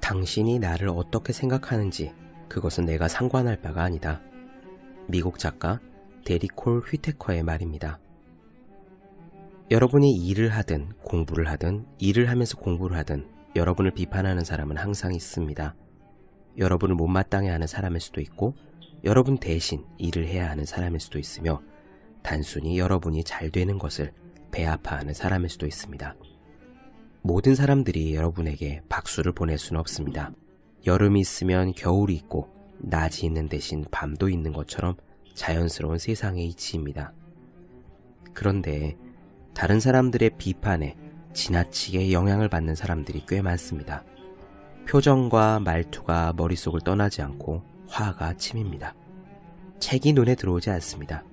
당신이 나를 어떻게 생각하는지 그것은 내가 상관할 바가 아니다. 미국 작가 데리콜 휘테커의 말입니다. 여러분이 일을 하든 공부를 하든 일을 하면서 공부를 하든 여러분을 비판하는 사람은 항상 있습니다. 여러분을 못마땅해 하는 사람일 수도 있고 여러분 대신 일을 해야 하는 사람일 수도 있으며 단순히 여러분이 잘 되는 것을 배아파하는 사람일 수도 있습니다. 모든 사람들이 여러분에게 박수를 보낼 수는 없습니다. 여름이 있으면 겨울이 있고 낮이 있는 대신 밤도 있는 것처럼 자연스러운 세상의 이치입니다. 그런데 다른 사람들의 비판에 지나치게 영향을 받는 사람들이 꽤 많습니다. 표정과 말투가 머릿속을 떠나지 않고 화가 침입니다. 책이 눈에 들어오지 않습니다.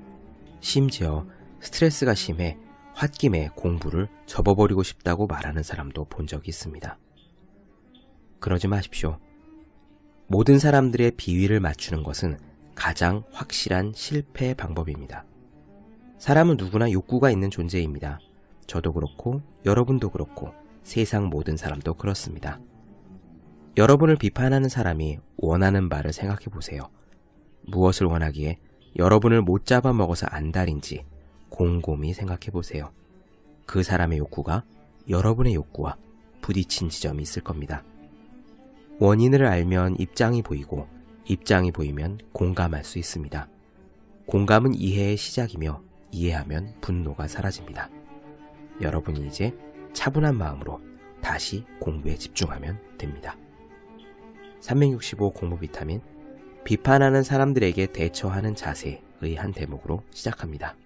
심지어 스트레스가 심해 홧김에 공부를 접어버리고 싶다고 말하는 사람도 본 적이 있습니다. 그러지 마십시오. 모든 사람들의 비위를 맞추는 것은 가장 확실한 실패 방법입니다. 사람은 누구나 욕구가 있는 존재입니다. 저도 그렇고 여러분도 그렇고 세상 모든 사람도 그렇습니다. 여러분을 비판하는 사람이 원하는 바를 생각해 보세요. 무엇을 원하기에 여러분을 못 잡아먹어서 안달인지 곰곰이 생각해 보세요. 그 사람의 욕구가 여러분의 욕구와 부딪힌 지점이 있을 겁니다. 원인을 알면 입장이 보이고 입장이 보이면 공감할 수 있습니다. 공감은 이해의 시작이며 이해하면 분노가 사라집니다. 여러분이 이제 차분한 마음으로 다시 공부에 집중하면 됩니다. 365 공부 비타민, 비판하는 사람들에게 대처하는 자세의 한 대목으로 시작합니다.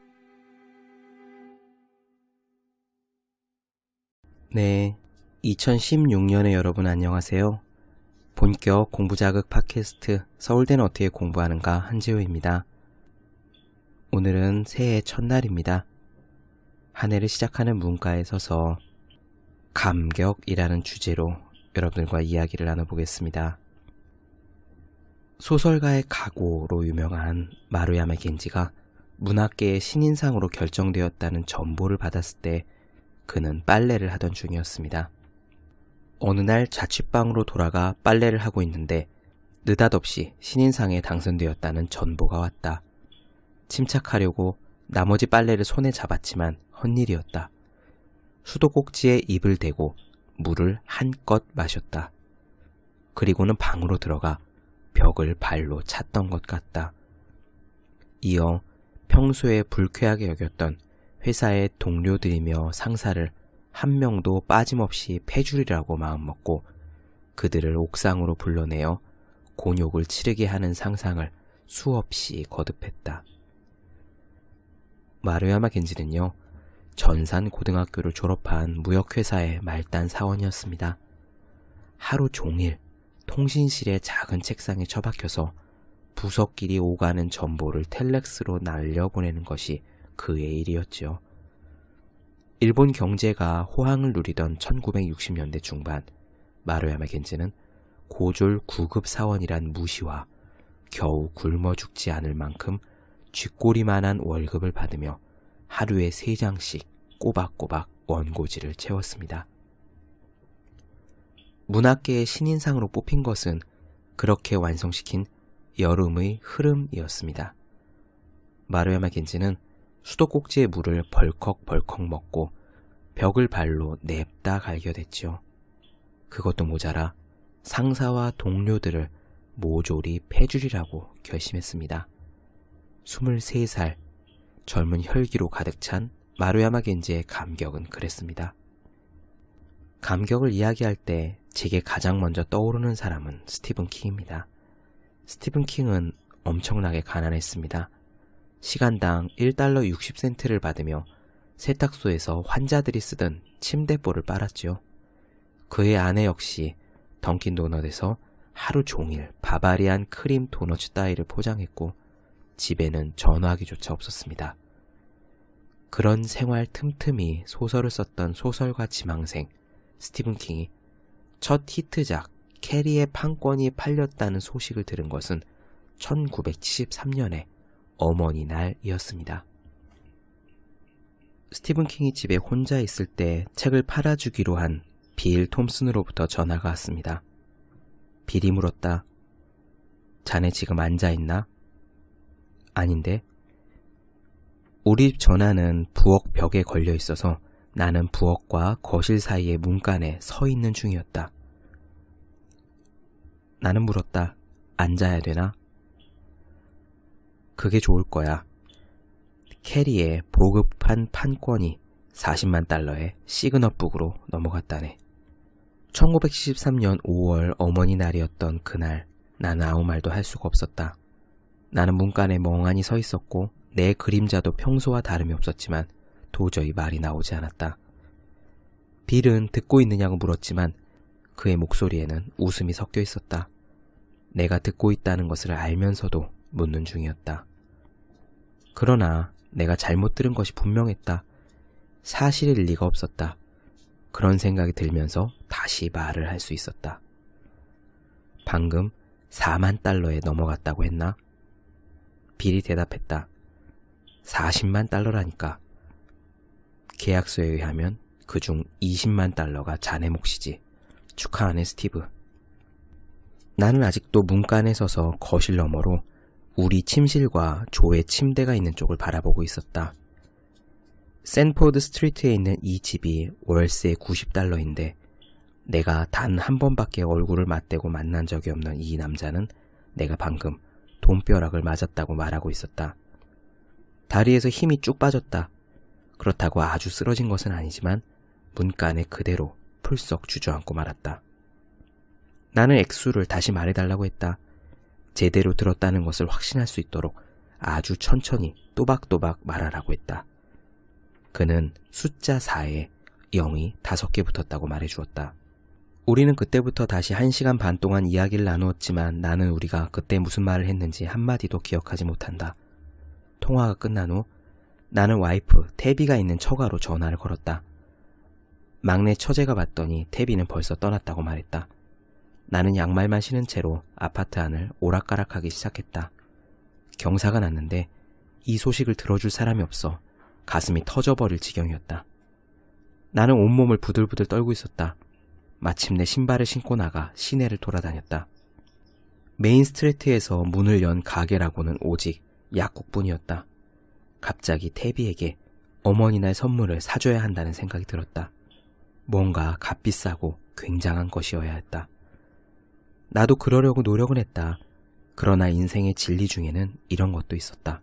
네, 2016년에 여러분 안녕하세요. 본격 공부자극 팟캐스트 서울대는 어떻게 공부하는가 한지호입니다. 오늘은 새해 첫날입니다. 한 해를 시작하는 문가에 서서 감격이라는 주제로 여러분들과 이야기를 나눠보겠습니다. 소설가의 각오로 유명한 마루야마 겐지가 문학계의 신인상으로 결정되었다는 전보를 받았을 때 그는 빨래를 하던 중이었습니다. 어느 날 자취방으로 돌아가 빨래를 하고 있는데 느닷없이 신인상에 당선되었다는 전보가 왔다. 침착하려고 나머지 빨래를 손에 잡았지만 헛일이었다. 수도꼭지에 입을 대고 물을 한껏 마셨다. 그리고는 방으로 들어가 벽을 발로 찼던 것 같다. 이어 평소에 불쾌하게 여겼던 회사의 동료들이며 상사를 한 명도 빠짐없이 패주리라고 마음먹고 그들을 옥상으로 불러내어 곤욕을 치르게 하는 상상을 수없이 거듭했다. 마루야마 겐지는요, 전산 고등학교를 졸업한 무역회사의 말단 사원이었습니다. 하루 종일 통신실의 작은 책상에 처박혀서 부서끼리 오가는 정보를 텔렉스로 날려보내는 것이 그의 일이었죠. 일본 경제가 호황을 누리던 1960년대 중반, 마루야마 겐지는 고졸 9급 사원이란 무시와 겨우 굶어 죽지 않을 만큼 쥐꼬리만한 월급을 받으며 하루에 3장씩 꼬박꼬박 원고지를 채웠습니다. 문학계의 신인상으로 뽑힌 것은 그렇게 완성시킨 여름의 흐름이었습니다. 마루야마 겐지는 수도꼭지의 물을 벌컥벌컥 먹고 벽을 발로 냅다 갈겨댔죠. 그것도 모자라 상사와 동료들을 모조리 패주리라고 결심했습니다. 23살, 젊은 혈기로 가득 찬 마루야마 겐지의 감격은 그랬습니다. 감격을 이야기할 때 제게 가장 먼저 떠오르는 사람은 스티븐 킹입니다. 스티븐 킹은 엄청나게 가난했습니다. 시간당 1달러 60센트를 받으며 세탁소에서 환자들이 쓰던 침대볼을 빨았죠. 그의 아내 역시 던킨 도넛에서 하루 종일 바바리안 크림 도넛 따위를 포장했고 집에는 전화기조차 없었습니다. 그런 생활 틈틈이 소설을 썼던 소설가 지망생 스티븐 킹이 첫 히트작 캐리의 판권이 팔렸다는 소식을 들은 것은 1973년에 어머니 날이었습니다. 스티븐 킹이 집에 혼자 있을 때 책을 팔아주기로 한 빌 톰슨으로부터 전화가 왔습니다. 빌이 물었다. 자네 지금 앉아있나? 아닌데. 우리 집 전화는 부엌 벽에 걸려 있어서 나는 부엌과 거실 사이의 문간에 서 있는 중이었다. 나는 물었다. 앉아야 되나? 그게 좋을 거야. 캐리의 보급한 판권이 40만 달러의 시그너북으로 넘어갔다네. 1973년 5월 어머니 날이었던 그날 나는 아무 말도 할 수가 없었다. 나는 문간에 멍하니 서 있었고 내 그림자도 평소와 다름이 없었지만 도저히 말이 나오지 않았다. 빌은 듣고 있느냐고 물었지만 그의 목소리에는 웃음이 섞여 있었다. 내가 듣고 있다는 것을 알면서도 묻는 중이었다. 그러나 내가 잘못 들은 것이 분명했다. 사실일 리가 없었다. 그런 생각이 들면서 다시 말을 할 수 있었다. 방금 4만 달러에 넘어갔다고 했나? 빌이 대답했다. 40만 달러라니까. 계약서에 의하면 그중 20만 달러가 자네 몫이지. 축하하네, 스티브. 나는 아직도 문간에 서서 거실 너머로 우리 침실과 조의 침대가 있는 쪽을 바라보고 있었다. 샌포드 스트리트에 있는 이 집이 월세 90달러인데 내가 단 한 번밖에 얼굴을 맞대고 만난 적이 없는 이 남자는 내가 방금 돈벼락을 맞았다고 말하고 있었다. 다리에서 힘이 쭉 빠졌다. 그렇다고 아주 쓰러진 것은 아니지만 문간에 그대로 풀썩 주저앉고 말았다. 나는 액수를 다시 말해달라고 했다. 제대로 들었다는 것을 확신할 수 있도록 아주 천천히 또박또박 말하라고 했다. 그는 숫자 4에 0이 5개 붙었다고 말해주었다. 우리는 그때부터 다시 1시간 반 동안 이야기를 나누었지만 나는 우리가 그때 무슨 말을 했는지 한마디도 기억하지 못한다. 통화가 끝난 후 나는 와이프 태비가 있는 처가로 전화를 걸었다. 막내 처제가 봤더니 태비는 벌써 떠났다고 말했다. 나는 양말만 신은 채로 아파트 안을 오락가락하기 시작했다. 경사가 났는데 이 소식을 들어줄 사람이 없어 가슴이 터져버릴 지경이었다. 나는 온몸을 부들부들 떨고 있었다. 마침내 신발을 신고 나가 시내를 돌아다녔다. 메인 스트리트에서 문을 연 가게라고는 오직 약국뿐이었다. 갑자기 태비에게 어머니날 선물을 사줘야 한다는 생각이 들었다. 뭔가 값비싸고 굉장한 것이어야 했다. 나도 그러려고 노력은 했다. 그러나 인생의 진리 중에는 이런 것도 있었다.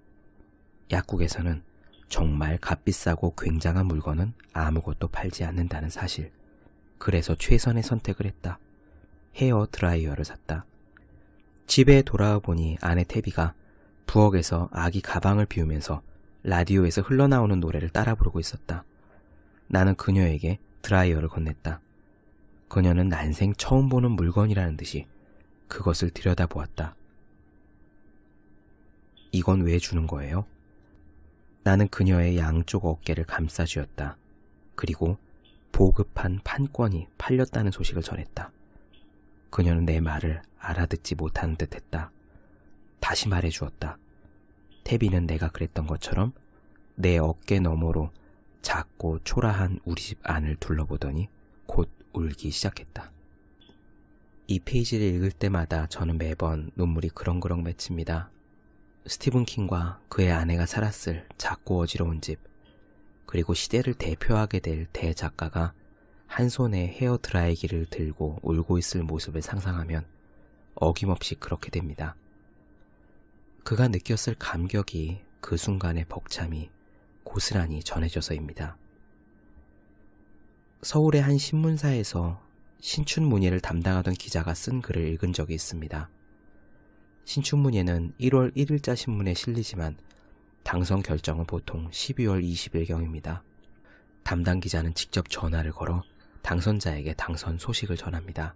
약국에서는 정말 값비싸고 굉장한 물건은 아무것도 팔지 않는다는 사실. 그래서 최선의 선택을 했다. 헤어 드라이어를 샀다. 집에 돌아와 보니 아내 태비가 부엌에서 아기 가방을 비우면서 라디오에서 흘러나오는 노래를 따라 부르고 있었다. 나는 그녀에게 드라이어를 건넸다. 그녀는 난생 처음 보는 물건이라는 듯이 그것을 들여다보았다. 이건 왜 주는 거예요? 나는 그녀의 양쪽 어깨를 감싸쥐었다. 그리고 보급한 판권이 팔렸다는 소식을 전했다. 그녀는 내 말을 알아듣지 못하는 듯 했다. 다시 말해주었다. 태비는 내가 그랬던 것처럼 내 어깨 너머로 작고 초라한 우리 집 안을 둘러보더니 곧 울기 시작했다. 이 페이지를 읽을 때마다 저는 매번 눈물이 그렁그렁 맺힙니다. 스티븐 킹과 그의 아내가 살았을 작고 어지러운 집, 그리고 시대를 대표하게 될 대작가가 한 손에 헤어 드라이기를 들고 울고 있을 모습을 상상하면 어김없이 그렇게 됩니다. 그가 느꼈을 감격이 그 순간의 벅참이 고스란히 전해져서입니다. 서울의 한 신문사에서 신춘문예를 담당하던 기자가 쓴 글을 읽은 적이 있습니다. 신춘문예는 1월 1일자 신문에 실리지만 당선 결정은 보통 12월 20일경입니다. 담당 기자는 직접 전화를 걸어 당선자에게 당선 소식을 전합니다.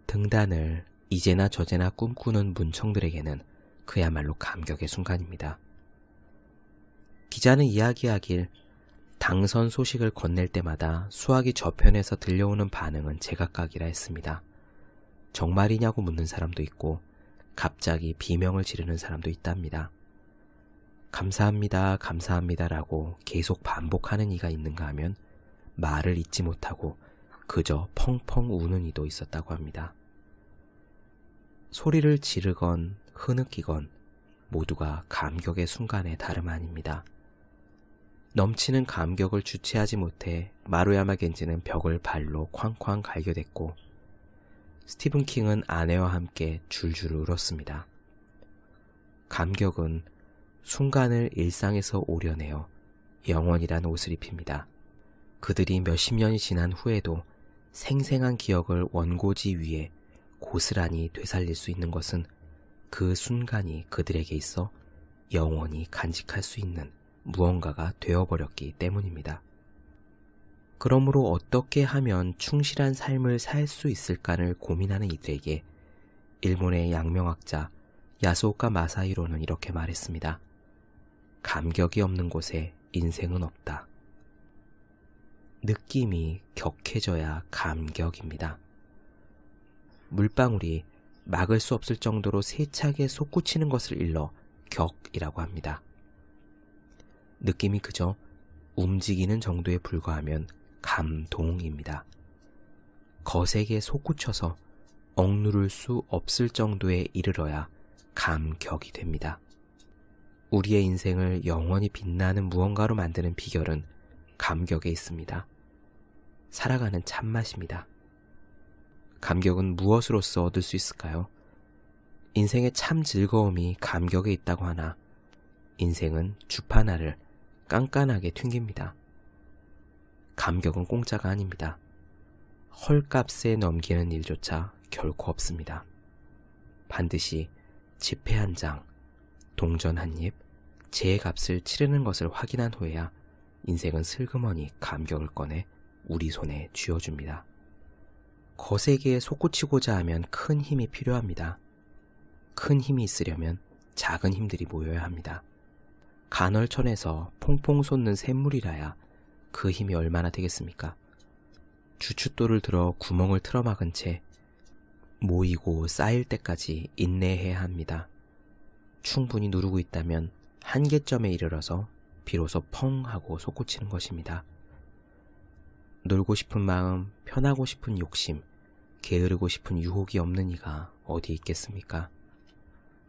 등단을 이제나 저제나 꿈꾸는 문청들에게는 그야말로 감격의 순간입니다. 기자는 이야기하길 당선 소식을 건넬 때마다 수화기 저편에서 들려오는 반응은 제각각이라 했습니다. 정말이냐고 묻는 사람도 있고 갑자기 비명을 지르는 사람도 있답니다. 감사합니다, 감사합니다라고 계속 반복하는 이가 있는가 하면 말을 잇지 못하고 그저 펑펑 우는 이도 있었다고 합니다. 소리를 지르건 흐느끼건 모두가 감격의 순간에 다름 아닙니다. 넘치는 감격을 주체하지 못해 마루야마 겐지는 벽을 발로 쾅쾅 갈겨댔고 스티븐 킹은 아내와 함께 줄줄 울었습니다. 감격은 순간을 일상에서 오려내어 영원이란 옷을 입힙니다. 그들이 몇십 년이 지난 후에도 생생한 기억을 원고지 위에 고스란히 되살릴 수 있는 것은 그 순간이 그들에게 있어 영원히 간직할 수 있는 무언가가 되어버렸기 때문입니다. 그러므로 어떻게 하면 충실한 삶을 살 수 있을까를 고민하는 이들에게 일본의 양명학자 야스오카 마사히로는 이렇게 말했습니다. 감격이 없는 곳에 인생은 없다. 느낌이 격해져야 감격입니다. 물방울이 막을 수 없을 정도로 세차게 솟구치는 것을 일러 격이라고 합니다. 느낌이 그저 움직이는 정도에 불과하면 감동입니다. 거세게 솟구쳐서 억누를 수 없을 정도에 이르러야 감격이 됩니다. 우리의 인생을 영원히 빛나는 무언가로 만드는 비결은 감격에 있습니다. 살아가는 참맛입니다. 감격은 무엇으로서 얻을 수 있을까요? 인생의 참 즐거움이 감격에 있다고 하나 인생은 주파나를 깐깐하게 튕깁니다. 감격은 공짜가 아닙니다. 헐값에 넘기는 일조차 결코 없습니다. 반드시 지폐 한 장, 동전 한 입, 제 값을 치르는 것을 확인한 후에야 인생은 슬그머니 감격을 꺼내 우리 손에 쥐어줍니다. 거세게 솟구치고자 하면 큰 힘이 필요합니다. 큰 힘이 있으려면 작은 힘들이 모여야 합니다. 간헐천에서 퐁퐁 솟는 샘물이라야 그 힘이 얼마나 되겠습니까? 주춧돌을 들어 구멍을 틀어막은 채 모이고 쌓일 때까지 인내해야 합니다. 충분히 누르고 있다면 한계점에 이르러서 비로소 펑 하고 솟구치는 것입니다. 놀고 싶은 마음, 편하고 싶은 욕심, 게으르고 싶은 유혹이 없는 이가 어디 있겠습니까?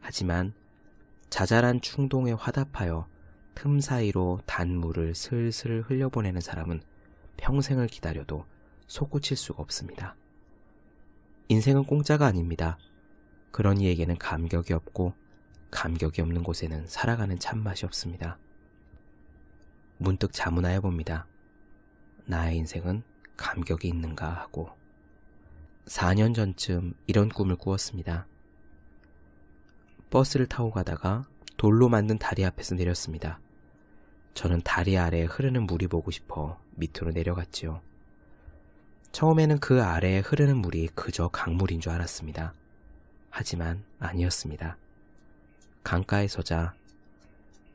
하지만 자잘한 충동에 화답하여 틈 사이로 단물을 슬슬 흘려보내는 사람은 평생을 기다려도 솟구칠 수가 없습니다. 인생은 공짜가 아닙니다. 그런 이에게는 감격이 없고 감격이 없는 곳에는 살아가는 참맛이 없습니다. 문득 자문하여 봅니다. 나의 인생은 감격이 있는가 하고 4년 전쯤 이런 꿈을 꾸었습니다. 버스를 타고 가다가 돌로 만든 다리 앞에서 내렸습니다. 저는 다리 아래에 흐르는 물이 보고 싶어 밑으로 내려갔지요. 처음에는 그 아래에 흐르는 물이 그저 강물인 줄 알았습니다. 하지만 아니었습니다. 강가에 서자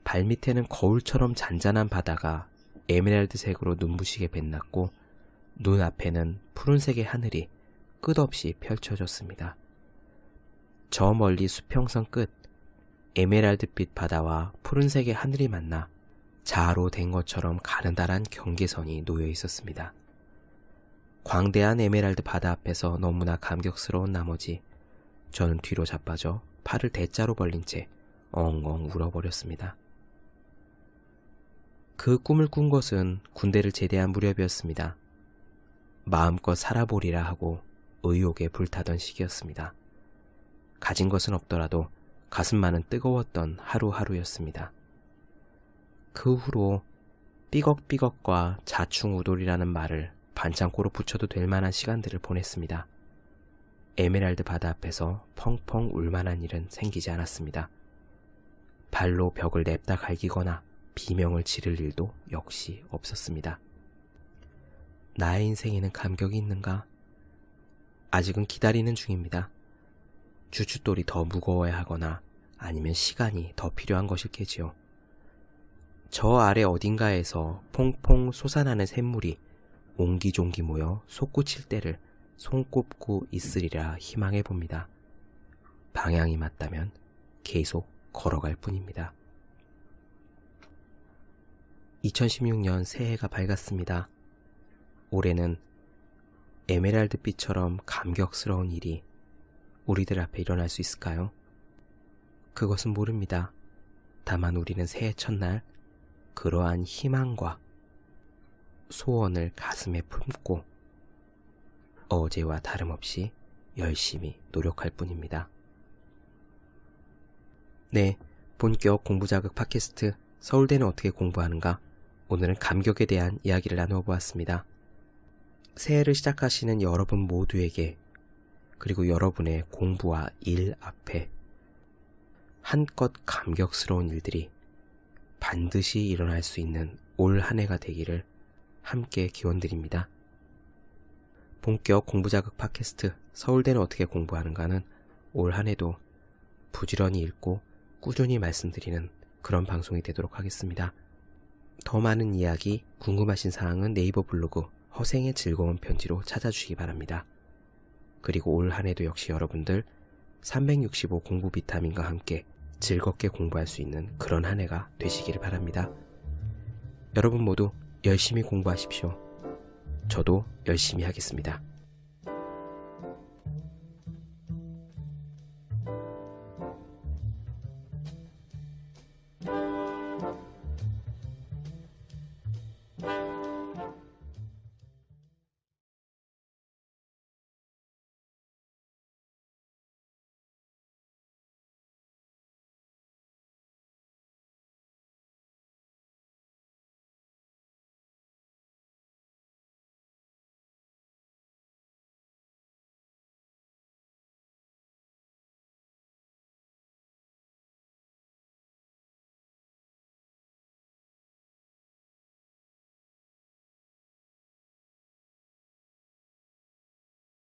발밑에는 거울처럼 잔잔한 바다가 에메랄드색으로 눈부시게 빛났고 눈앞에는 푸른색의 하늘이 끝없이 펼쳐졌습니다. 저 멀리 수평선 끝 에메랄드빛 바다와 푸른색의 하늘이 만나 자로 된 것처럼 가느다란 경계선이 놓여 있었습니다. 광대한 에메랄드 바다 앞에서 너무나 감격스러운 나머지 저는 뒤로 자빠져 팔을 대자로 벌린 채 엉엉 울어버렸습니다. 그 꿈을 꾼 것은 군대를 제대한 무렵이었습니다. 마음껏 살아보리라 하고 의욕에 불타던 시기였습니다. 가진 것은 없더라도 가슴만은 뜨거웠던 하루하루였습니다. 그 후로 삐걱삐걱과 자충우돌이라는 말을 반창고로 붙여도 될 만한 시간들을 보냈습니다. 에메랄드 바다 앞에서 펑펑 울만한 일은 생기지 않았습니다. 발로 벽을 냅다 갈기거나 비명을 지를 일도 역시 없었습니다. 나의 인생에는 감격이 있는가? 아직은 기다리는 중입니다. 주춧돌이 더 무거워야 하거나 아니면 시간이 더 필요한 것일게지요. 저 아래 어딘가에서 퐁퐁 솟아나는 샘물이 옹기종기 모여 솟구칠 때를 손꼽고 있으리라 희망해 봅니다. 방향이 맞다면 계속 걸어갈 뿐입니다. 2016년 새해가 밝았습니다. 올해는 에메랄드빛처럼 감격스러운 일이 우리들 앞에 일어날 수 있을까요? 그것은 모릅니다. 다만 우리는 새해 첫날 그러한 희망과 소원을 가슴에 품고 어제와 다름없이 열심히 노력할 뿐입니다. 네, 본격 공부자극 팟캐스트 서울대는 어떻게 공부하는가? 오늘은 감격에 대한 이야기를 나누어 보았습니다. 새해를 시작하시는 여러분 모두에게 그리고 여러분의 공부와 일 앞에 한껏 감격스러운 일들이 반드시 일어날 수 있는 올 한 해가 되기를 함께 기원드립니다. 본격 공부자극 팟캐스트 서울대는 어떻게 공부하는가는 올 한 해도 부지런히 읽고 꾸준히 말씀드리는 그런 방송이 되도록 하겠습니다. 더 많은 이야기, 궁금하신 사항은 네이버 블로그 허생의 즐거운 편지로 찾아주시기 바랍니다. 그리고 올 한 해도 역시 여러분들 365 공부 비타민과 함께 즐겁게 공부할 수 있는 그런 한 해가 되시기를 바랍니다. 여러분 모두 열심히 공부하십시오. 저도 열심히 하겠습니다.